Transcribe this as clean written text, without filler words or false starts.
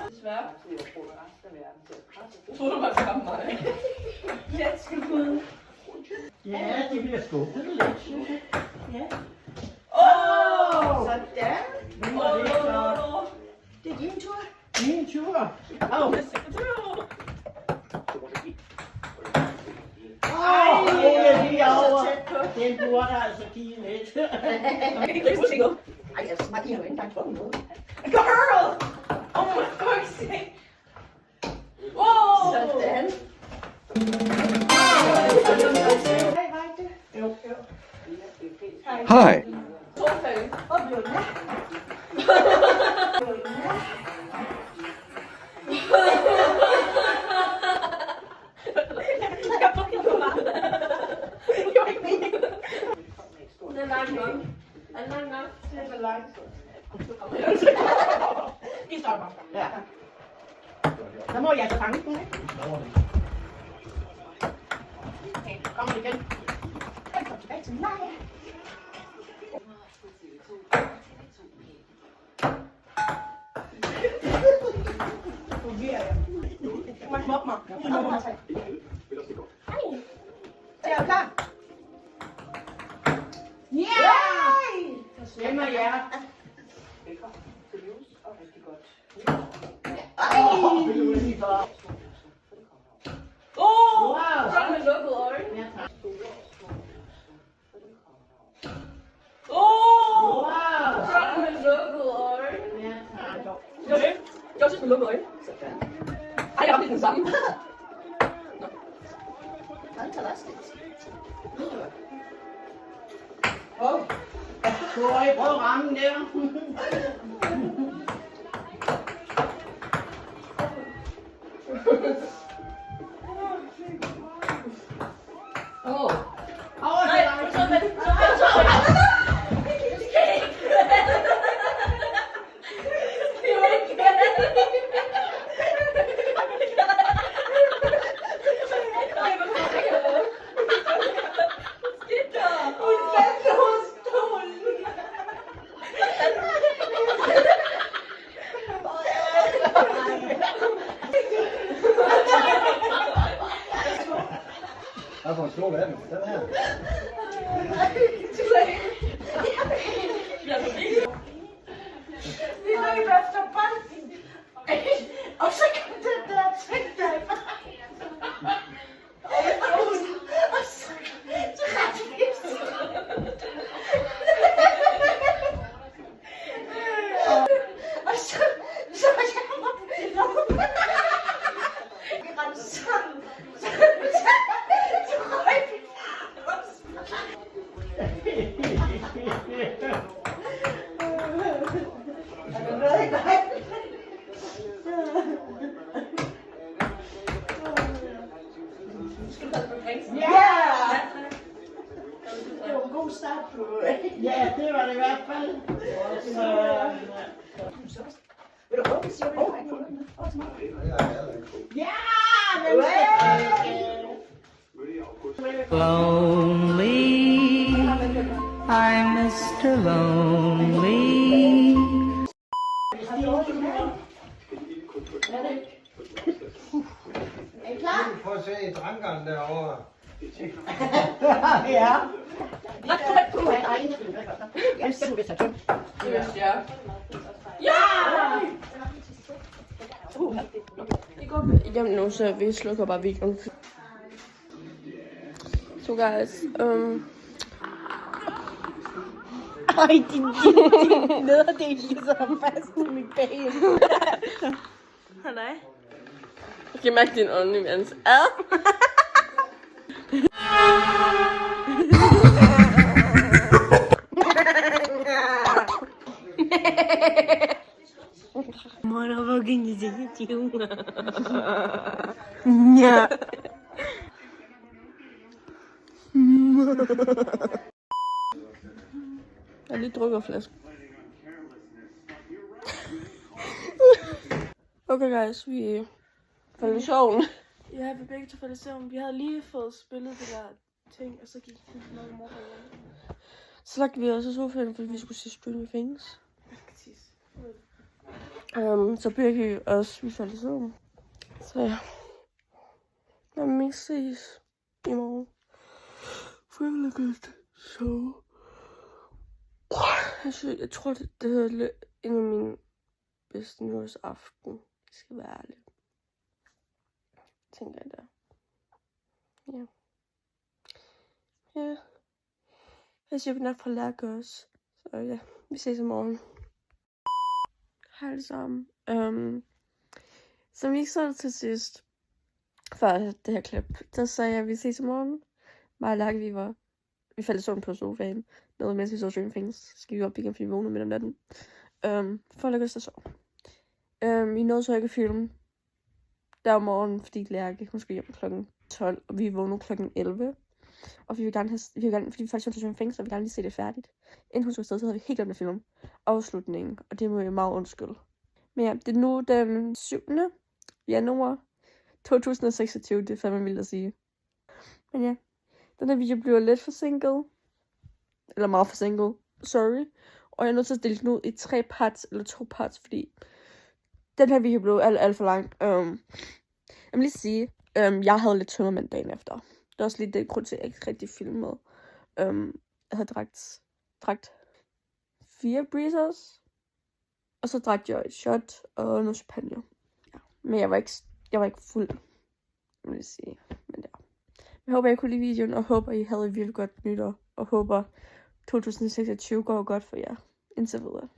Desværre. Jeg troede, du var sammen med mig. Jætskekud. Ja, det bliver skubbet lidt, synes jeg. Ja. Åh! Sådan. Nu er det så. Det er din tur. Min tur. Au. Lige over. Den burde altså give lidt. Ej, jeg smager jo ikke engang for noget. Girl! Oh my fuck's sake! Wow! Sådan. Hi. Det er langt nok. Er det langt nok? Det er langt. I stopper. Ja. Så må jeg altså fange den, ikke? Okay, kom igen. Kom tilbage til mig. Fungerer jeg? Du må smukke mig. Hej. Er jeg klar? Ja! Svømmer jeg. Velkommen til Livs og rigtig godt. Wow! Sådan med lukkede øjne. Ja, tak. Wow! Sådan med lukkede øjne. Ja, tak. Jeg synes med lukkede øjne. Ej, jeg ramte den samme. Fantastisk. Sorry, prøv at ramme der. Hvad for en stor vand? Den her. Vi løber efter bolden. Og så kom den der ting der i vejen. Og så ret vist. Og så var jeg oppe. Vi rendte sådan. Så røg vi god start på. Ja, det var det i hvert fald. Vil du håbe, siger du? Ja, Lonely, I'm Mr. Lonely. Er I klar? Prøv at se drankeren derovre. Ja. Den skal du vist have tømt. Ja! Ja! I går igennem nu, så vi slukker bare videoen. So guys, Ej, din nederdel sidder fast i mit ben. halløj. Jeg kan mærke din ånd imens. Ad! Motherfucking YouTube. Ja. Jeg har lige drukket flasken. Okay guys, vi faldt i søvn. Ja, vi begge to faldt i søvn. Vi havde lige fået spillet det der ting, og så gik vi noget mor derhjemme. Så lagde vi også i sofaen, fordi vi skulle se Stranger Things. Så Birgit også, vi faldt i søvn. Så ja. Men vi ses i morgen. Really good show. Jeg tror, det er en af mine bedste nytårsaften. Det skal være ærligt. Tænker jeg der. Ja. Ja. Jeg siger nok fra Lærke også. Så ja, vi ses i morgen. Hej alle sammen. Som vi ikke så det til sidst, før det her klip, der sagde jeg, at vi ses i morgen. Mig og Lærke, vi faldt i søvn på sofaen. Noget mens vi så Stranger Things. Så skal vi op igen, fordi vi vågnede midt om natten. For at lægge os til sove. Vi nåede så ikke at filme der om morgenen, fordi Lærke, hun skulle hjem klokken 12, og vi vågnede klokken 11. Og vi vil gerne fordi vi faktisk så Stranger Things, og vi vil gerne lige se det færdigt. Inden hun skulle afsted, så havde vi helt glemt at filme afslutningen, og det må jeg meget undskylde. Men ja, det er nu den 7. januar 2026, det er fandme vildt at sige. Men ja, den her video bliver lidt forsinket. Eller meget forsinket. Sorry. Og jeg er nødt til at dele den ud i 3 parts, eller 2 parts, fordi den her video blev alt for lang. Jeg vil lige sige, jeg havde lidt tømmermænd dagen efter. Det er også lige det grund til, at jeg ikke rigtig filmede. Jeg havde dragt 4 breezers. Og så drak jeg et shot og noget champagne. Ja. Men jeg var ikke fuld. Jeg vil sige. Men ja. Jeg håber, I kunne lide videoen, og håber, I havde et virkelig godt nytår. Og håber, 2026 går godt for jer. Indtil videre.